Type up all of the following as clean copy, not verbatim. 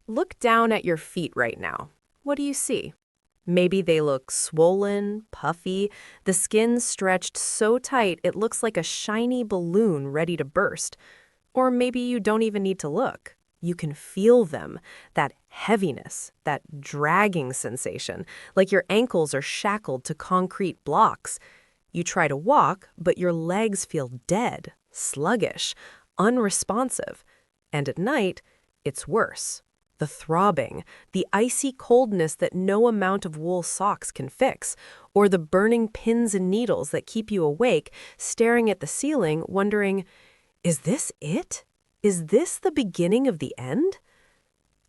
Look down at your feet right now. What do you see? Maybe they look swollen, puffy, the skin stretched so tight it looks like a shiny balloon ready to burst. Or maybe you don't even need to look. You can feel them, that heaviness, that dragging sensation, like your ankles are shackled to concrete blocks. You try to walk, but your legs feel dead, sluggish, unresponsive. And at night, it's worse. The throbbing, the icy coldness that no amount of wool socks can fix, or the burning pins and needles that keep you awake, staring at the ceiling, wondering, is this it? Is this the beginning of the end?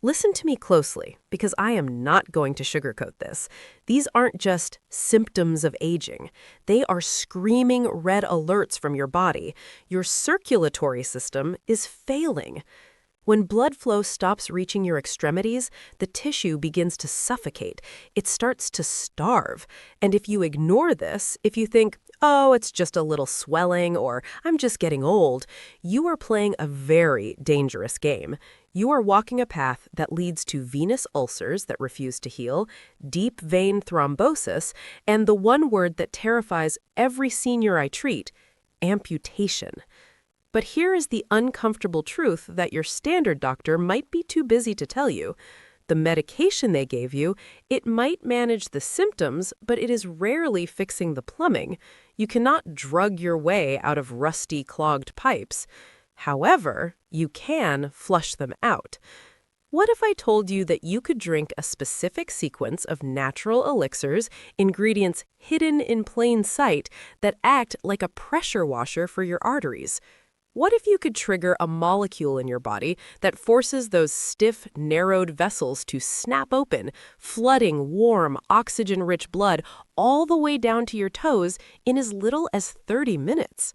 Listen to me closely, because I am not going to sugarcoat this. These aren't just symptoms of aging. They are screaming red alerts from your body. Your circulatory system is failing. When blood flow stops reaching your extremities, the tissue begins to suffocate. It starts to starve. And if you ignore this, if you think, oh, it's just a little swelling or I'm just getting old, you are playing a very dangerous game. You are walking a path that leads to venous ulcers that refuse to heal, deep vein thrombosis, and the one word that terrifies every senior I treat, amputation. But here is the uncomfortable truth that your standard doctor might be too busy to tell you. The medication they gave you, it might manage the symptoms, but it is rarely fixing the plumbing. You cannot drug your way out of rusty, clogged pipes. However, you can flush them out. What if I told you that you could drink a specific sequence of natural elixirs, ingredients hidden in plain sight, that act like a pressure washer for your arteries? What if you could trigger a molecule in your body that forces those stiff, narrowed vessels to snap open, flooding warm, oxygen-rich blood all the way down to your toes in as little as 30 minutes?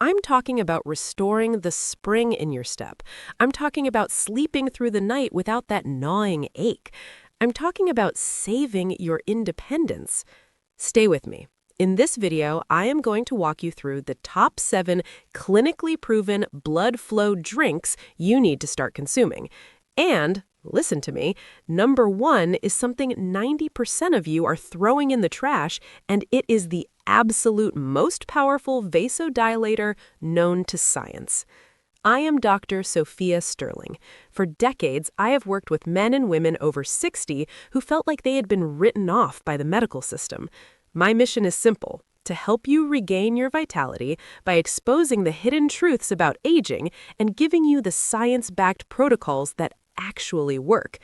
I'm talking about restoring the spring in your step. I'm talking about sleeping through the night without that gnawing ache. I'm talking about saving your independence. Stay with me. In this video, I am going to walk you through the top 7 clinically proven blood flow drinks you need to start consuming. And, listen to me, number 1 is something 90% of you are throwing in the trash, and it is the absolute most powerful vasodilator known to science. I am Dr. Sophia Sterling. For decades, I have worked with men and women over 60 who felt like they had been written off by the medical system. My mission is simple: to help you regain your vitality by exposing the hidden truths about aging and giving you the science-backed protocols that actually work.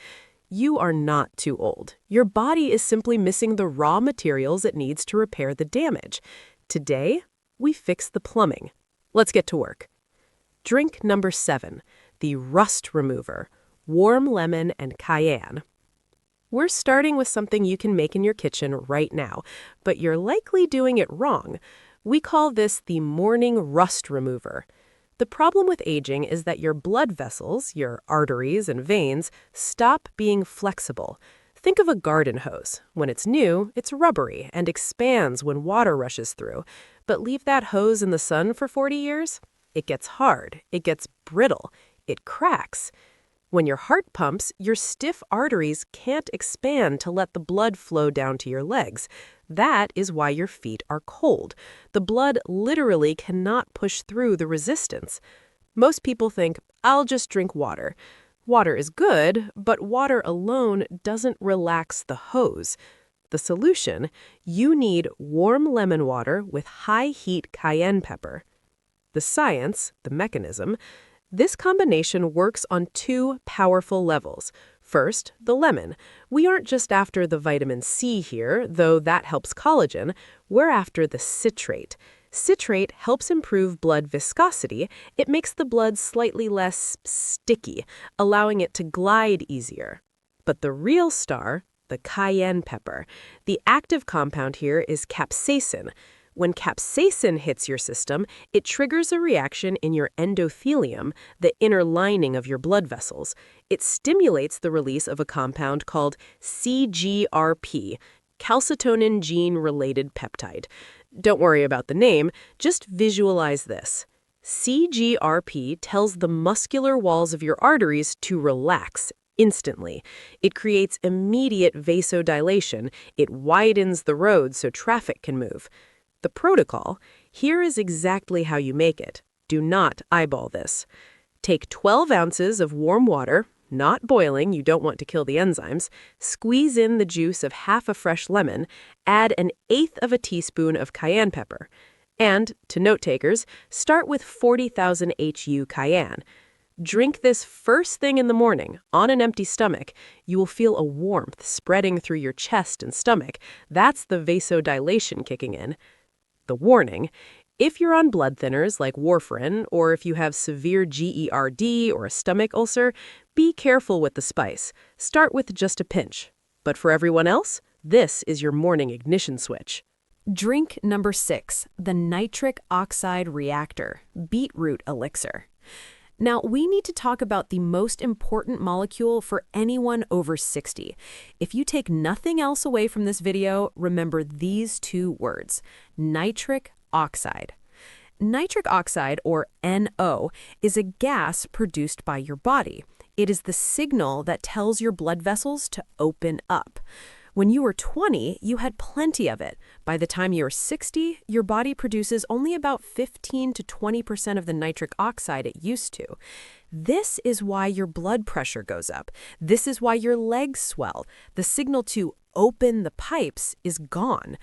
You are not too old. Your body is simply missing the raw materials it needs to repair the damage. Today, we fix the plumbing. Let's get to work. Drink number 7, the Rust Remover, warm lemon and cayenne. We're starting with something you can make in your kitchen right now, but you're likely doing it wrong. We call this the morning rust remover. The problem with aging is that your blood vessels, your arteries and veins, stop being flexible. Think of a garden hose. When it's new, it's rubbery and expands when water rushes through. But leave that hose in the sun for 40 years? It gets hard, it gets brittle, it cracks. When your heart pumps, your stiff arteries can't expand to let the blood flow down to your legs. That is why your feet are cold. The blood literally cannot push through the resistance. Most people think, I'll just drink water. Water is good, but water alone doesn't relax the hose. The solution: you need warm lemon water with high-heat cayenne pepper. The science, the mechanism: this combination works on 2 powerful levels. First, the lemon. We aren't just after the vitamin C here, though that helps collagen. We're after the citrate. Citrate helps improve blood viscosity. It makes the blood slightly less sticky, allowing it to glide easier. But the real star, the cayenne pepper. The active compound here is capsaicin. When capsaicin hits your system, it triggers a reaction in your endothelium, the inner lining of your blood vessels. It stimulates the release of a compound called CGRP, calcitonin gene-related peptide. Don't worry about the name, just visualize this. CGRP tells the muscular walls of your arteries to relax, instantly. It creates immediate vasodilation. It widens the road so traffic can move. The protocol, here is exactly how you make it. Do not eyeball this. Take 12 ounces of warm water, not boiling, you don't want to kill the enzymes, squeeze in the juice of half a fresh lemon, add 1/8 of a teaspoon of cayenne pepper. And, to note takers, start with 40,000 HU cayenne. Drink this first thing in the morning, on an empty stomach. You will feel a warmth spreading through your chest and stomach. That's the vasodilation kicking in. The warning: if you're on blood thinners like warfarin, or if you have severe GERD or a stomach ulcer, be careful with the spice. Start with just a pinch. But for everyone else, this is your morning ignition switch. Drink number 6, the Nitric Oxide Reactor, Beetroot Elixir. Now, we need to talk about the most important molecule for anyone over 60. If you take nothing else away from this video, remember these 2 words: nitric oxide. Nitric oxide, or NO, is a gas produced by your body. It is the signal that tells your blood vessels to open up. When you were 20, you had plenty of it. By the time you're 60, your body produces only about 15 to 20% of the nitric oxide it used to. This is why your blood pressure goes up. This is why your legs swell. The signal to open the pipes is gone.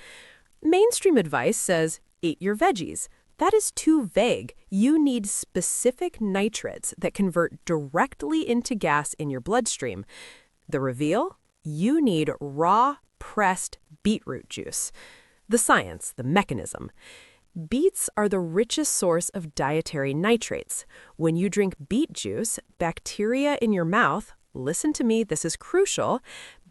Mainstream advice says, eat your veggies. That is too vague. You need specific nitrates that convert directly into gas in your bloodstream. The reveal? You need raw, pressed beetroot juice. The science, the mechanism. Beets are the richest source of dietary nitrates. When you drink beet juice, bacteria in your mouth, listen to me, this is crucial,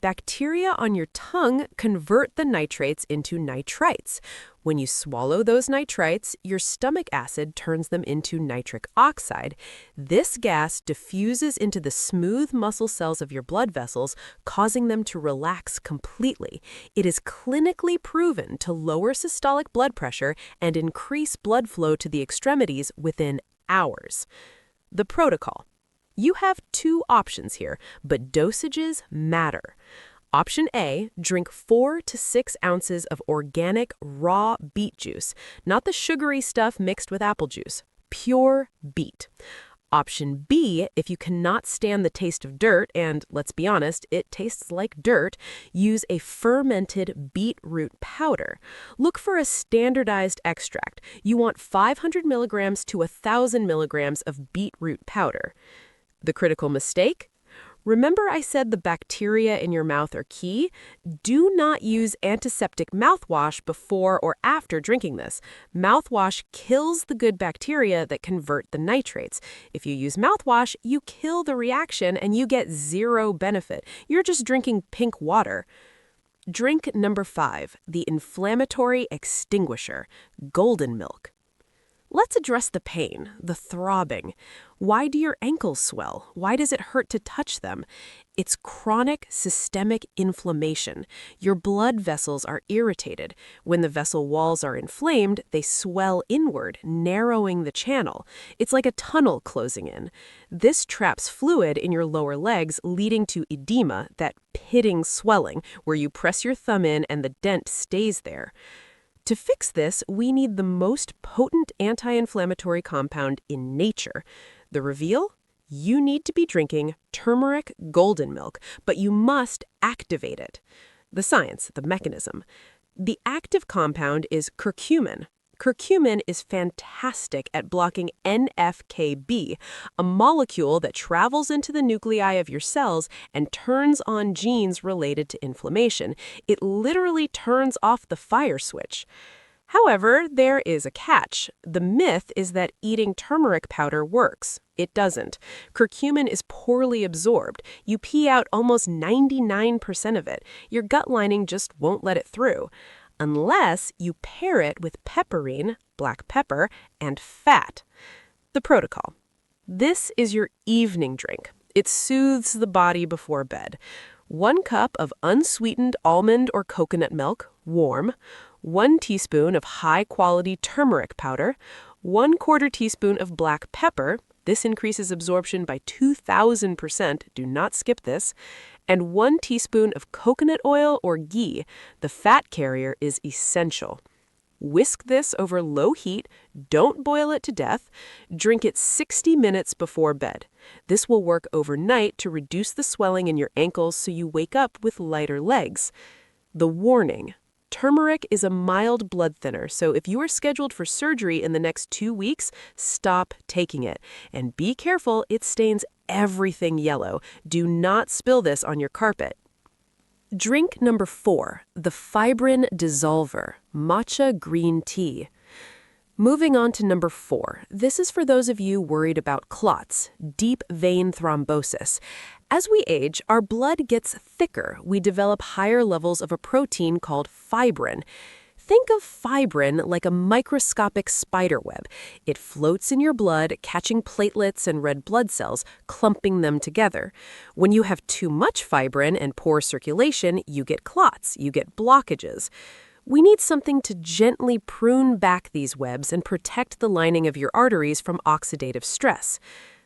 bacteria on your tongue convert the nitrates into nitrites. When you swallow those nitrites, your stomach acid turns them into nitric oxide. This gas diffuses into the smooth muscle cells of your blood vessels, causing them to relax completely. It is clinically proven to lower systolic blood pressure and increase blood flow to the extremities within hours. The protocol. You have 2 options here, but dosages matter. Option A, drink 4 to 6 ounces of organic raw beet juice, not the sugary stuff mixed with apple juice, pure beet. Option B, if you cannot stand the taste of dirt, and let's be honest, it tastes like dirt, use a fermented beetroot powder. Look for a standardized extract. You want 500 milligrams to 1,000 milligrams of beetroot powder. The critical mistake? Remember I said the bacteria in your mouth are key? Do not use antiseptic mouthwash before or after drinking this. Mouthwash kills the good bacteria that convert the nitrates. If you use mouthwash, you kill the reaction and you get 0 benefit. You're just drinking pink water. Drink number 5, the inflammatory extinguisher, golden milk. Let's address the pain, the throbbing. Why do your ankles swell? Why does it hurt to touch them? It's chronic systemic inflammation. Your blood vessels are irritated. When the vessel walls are inflamed, they swell inward, narrowing the channel. It's like a tunnel closing in. This traps fluid in your lower legs, leading to edema, that pitting swelling, where you press your thumb in and the dent stays there. To fix this, we need the most potent anti-inflammatory compound in nature. The reveal? You need to be drinking turmeric golden milk, but you must activate it. The science, the mechanism. The active compound is curcumin. Curcumin is fantastic at blocking NF-κB, a molecule that travels into the nuclei of your cells and turns on genes related to inflammation. It literally turns off the fire switch. However, there is a catch. The myth is that eating turmeric powder works. It doesn't. Curcumin is poorly absorbed. You pee out almost 99% of it. Your gut lining just won't let it through. Unless you pair it with pepperine, black pepper, and fat. The protocol. This is your evening drink. It soothes the body before bed. 1 cup of unsweetened almond or coconut milk, warm. 1 teaspoon of high-quality turmeric powder. 1/4 teaspoon of black pepper, This increases absorption by 2,000%. Do not skip this. And 1 teaspoon of coconut oil or ghee. The fat carrier is essential. Whisk this over low heat. Don't boil it to death. Drink it 60 minutes before bed. This will work overnight to reduce the swelling in your ankles so you wake up with lighter legs. The warning. Turmeric is a mild blood thinner, so if you are scheduled for surgery in the next 2 weeks, stop taking it. And be careful, it stains everything yellow. Do not spill this on your carpet. Drink number 4, the fibrin dissolver, matcha green tea. Moving on to number 4. This is for those of you worried about clots, deep vein thrombosis. As we age, our blood gets thicker. We develop higher levels of a protein called fibrin. Think of fibrin like a microscopic spider web. It floats in your blood, catching platelets and red blood cells, clumping them together. When you have too much fibrin and poor circulation, you get clots, you get blockages. We need something to gently prune back these webs and protect the lining of your arteries from oxidative stress.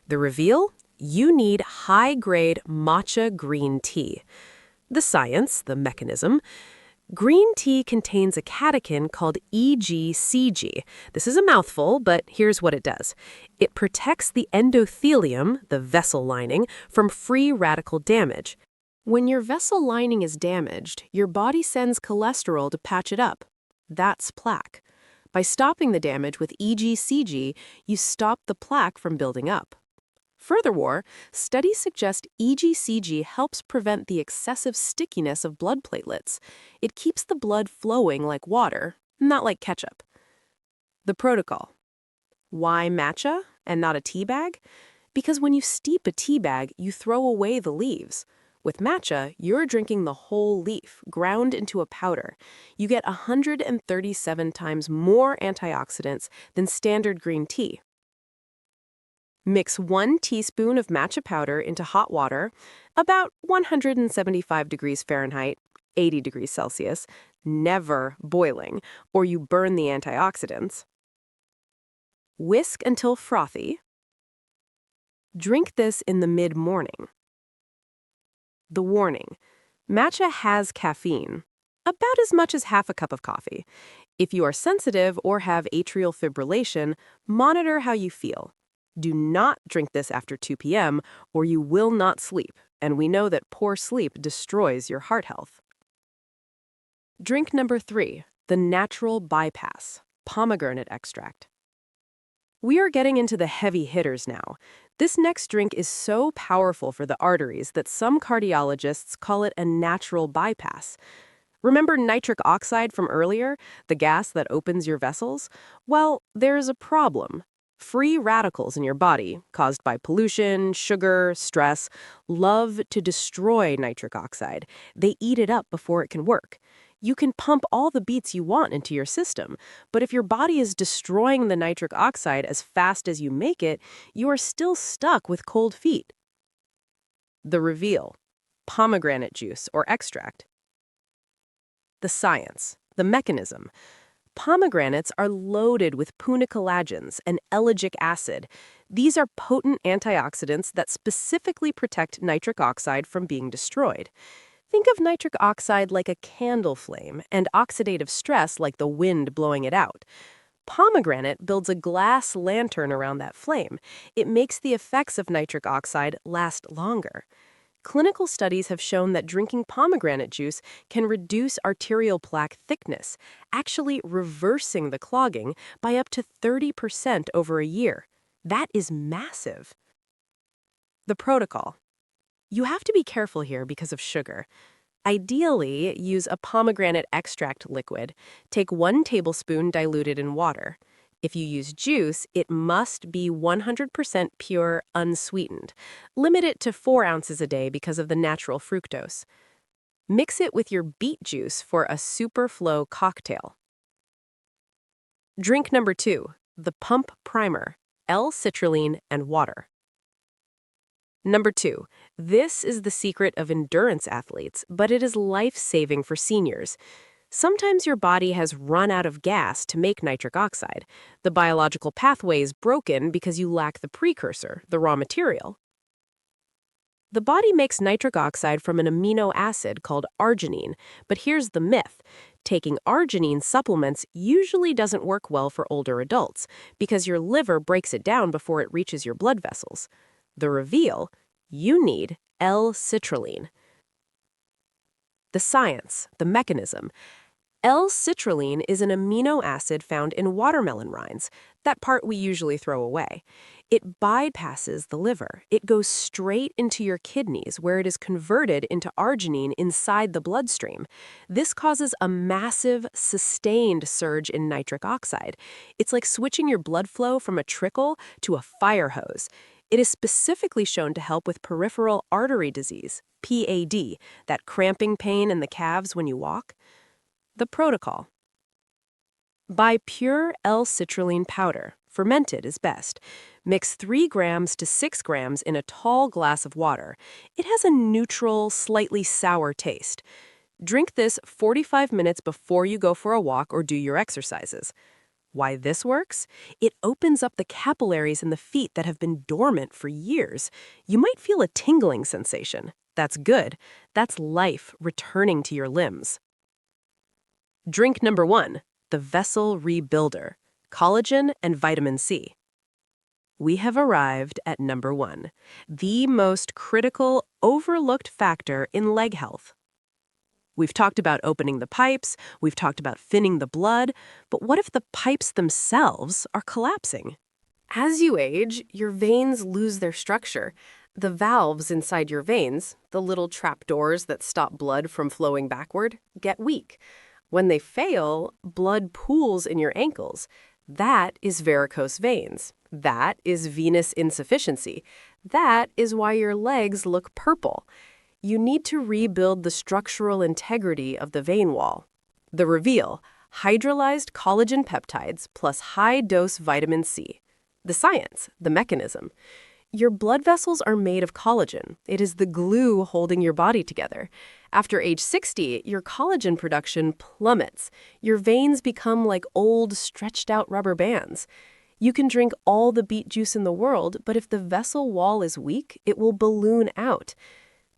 The reveal? You need high-grade matcha green tea. The science, the mechanism. Green tea contains a catechin called EGCG. This is a mouthful, but here's what it does. It protects the endothelium, the vessel lining, from free radical damage. When your vessel lining is damaged, your body sends cholesterol to patch it up. That's plaque. By stopping the damage with EGCG, you stop the plaque from building up. Furthermore, studies suggest EGCG helps prevent the excessive stickiness of blood platelets. It keeps the blood flowing like water, not like ketchup. The protocol. Why matcha and not a tea bag? Because when you steep a tea bag, you throw away the leaves. With matcha, you're drinking the whole leaf, ground into a powder. You get 137 times more antioxidants than standard green tea. Mix 1 teaspoon of matcha powder into hot water, about 175 degrees Fahrenheit, 80 degrees Celsius, never boiling, or you burn the antioxidants. Whisk until frothy. Drink this in the mid-morning. The warning. Matcha has caffeine, about as much as half a cup of coffee. If you are sensitive or have atrial fibrillation, monitor how you feel. Do not drink this after 2 p.m. or you will not sleep, and we know that poor sleep destroys your heart health. Drink number 3, the natural bypass, pomegranate extract. We are getting into the heavy hitters now. This next drink is so powerful for the arteries that some cardiologists call it a natural bypass. Remember nitric oxide from earlier, the gas that opens your vessels? Well, there's a problem. Free radicals in your body, caused by pollution, sugar, stress, love to destroy nitric oxide. They eat it up before it can work. You can pump all the beats you want into your system, but if your body is destroying the nitric oxide as fast as you make it, you are still stuck with cold feet. The reveal. Pomegranate juice or extract. The science. The mechanism. Pomegranates are loaded with punicolagens and ellagic acid. These are potent antioxidants that specifically protect nitric oxide from being destroyed. Think of nitric oxide like a candle flame and oxidative stress like the wind blowing it out. Pomegranate builds a glass lantern around that flame. It makes the effects of nitric oxide last longer. Clinical studies have shown that drinking pomegranate juice can reduce arterial plaque thickness, actually reversing the clogging by up to 30% over a year. That is massive. The protocol. You have to be careful here because of sugar. Ideally, use a pomegranate extract liquid. Take 1 tablespoon diluted in water. If you use juice, it must be 100% pure, unsweetened. Limit it to 4 ounces a day because of the natural fructose. Mix it with your beet juice for a superflow cocktail. Drink number 2, the pump primer, L-citrulline and water. Number 2, this is the secret of endurance athletes, but it is life-saving for seniors. Sometimes your body has run out of gas to make nitric oxide. The biological pathway is broken because you lack the precursor, the raw material. The body makes nitric oxide from an amino acid called arginine, but here's the myth. Taking arginine supplements usually doesn't work well for older adults because your liver breaks it down before it reaches your blood vessels. The reveal: you need L-citrulline. The science, the mechanism. L-citrulline is an amino acid found in watermelon rinds, that part we usually throw away. It bypasses the liver. It goes straight into your kidneys, where it is converted into arginine inside the bloodstream. This causes a massive, sustained surge in nitric oxide. It's like switching your blood flow from a trickle to a fire hose. It is specifically shown to help with peripheral artery disease, PAD, that cramping pain in the calves when you walk. The protocol. Buy pure L-citrulline powder. Fermented is best. Mix 3 grams to 6 grams in a tall glass of water. It has a neutral, slightly sour taste. Drink this 45 minutes before you go for a walk or do your exercises. Why this works? It opens up the capillaries in the feet that have been dormant for years. You might feel a tingling sensation. That's good. That's life returning to your limbs. Drink number 1, the Vessel Rebuilder, collagen and vitamin C. We have arrived at number 1, the most critical, overlooked factor in leg health. We've talked about opening the pipes, we've talked about thinning the blood, but what if the pipes themselves are collapsing? As you age, your veins lose their structure. The valves inside your veins, the little trapdoors that stop blood from flowing backward, get weak. When they fail, blood pools in your ankles. That is varicose veins. That is venous insufficiency. That is why your legs look purple. You need to rebuild the structural integrity of the vein wall. The reveal: hydrolyzed collagen peptides plus high-dose vitamin C. The science, the mechanism. Your blood vessels are made of collagen. It is the glue holding your body together. After age 60, your collagen production plummets. Your veins become like old, stretched-out rubber bands. You can drink all the beet juice in the world, but if the vessel wall is weak, it will balloon out.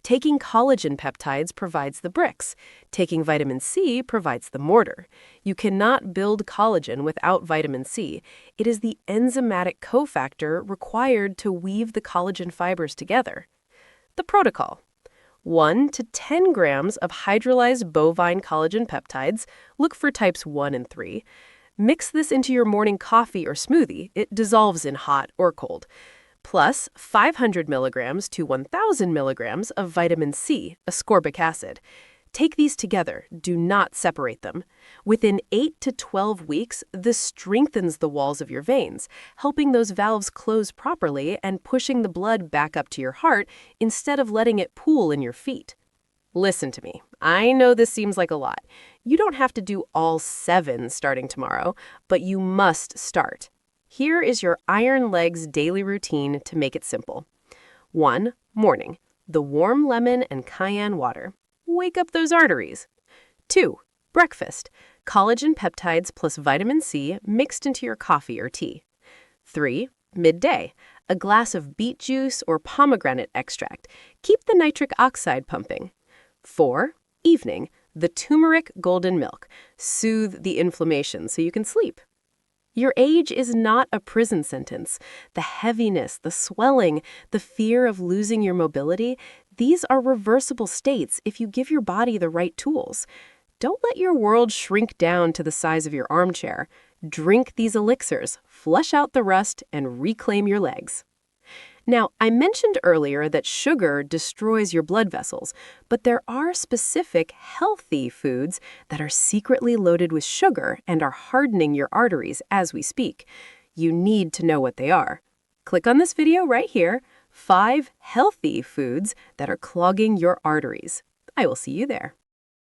Taking collagen peptides provides the bricks. Taking vitamin C provides the mortar. You cannot build collagen without vitamin C. It is the enzymatic cofactor required to weave the collagen fibers together. The protocol: 1 to 10 grams of hydrolyzed bovine collagen peptides. Look for types 1 and 3. Mix this into your morning coffee or smoothie. It dissolves in hot or cold. Plus 500 milligrams to 1,000 milligrams of vitamin C, ascorbic acid. Take these together. Do not separate them. Within 8 to 12 weeks, this strengthens the walls of your veins, helping those valves close properly and pushing the blood back up to your heart instead of letting it pool in your feet. Listen to me. I know this seems like a lot. You don't have to do all 7 starting tomorrow, but you must start. Here is your Iron Legs daily routine to make it simple. 1. Morning. The warm lemon and cayenne water. Wake up those arteries. 2. Breakfast. Collagen peptides plus vitamin C mixed into your coffee or tea. 3. Midday. A glass of beet juice or pomegranate extract. Keep the nitric oxide pumping. 4. Evening. The turmeric golden milk. Soothe the inflammation so you can sleep. Your age is not a prison sentence. The heaviness, the swelling, the fear of losing your mobility, these are reversible states if you give your body the right tools. Don't let your world shrink down to the size of your armchair. Drink these elixirs, flush out the rust, and reclaim your legs. Now, I mentioned earlier that sugar destroys your blood vessels, but there are specific healthy foods that are secretly loaded with sugar and are hardening your arteries as we speak. You need to know what they are. Click on this video right here, 5 healthy foods that are clogging your arteries. I will see you there.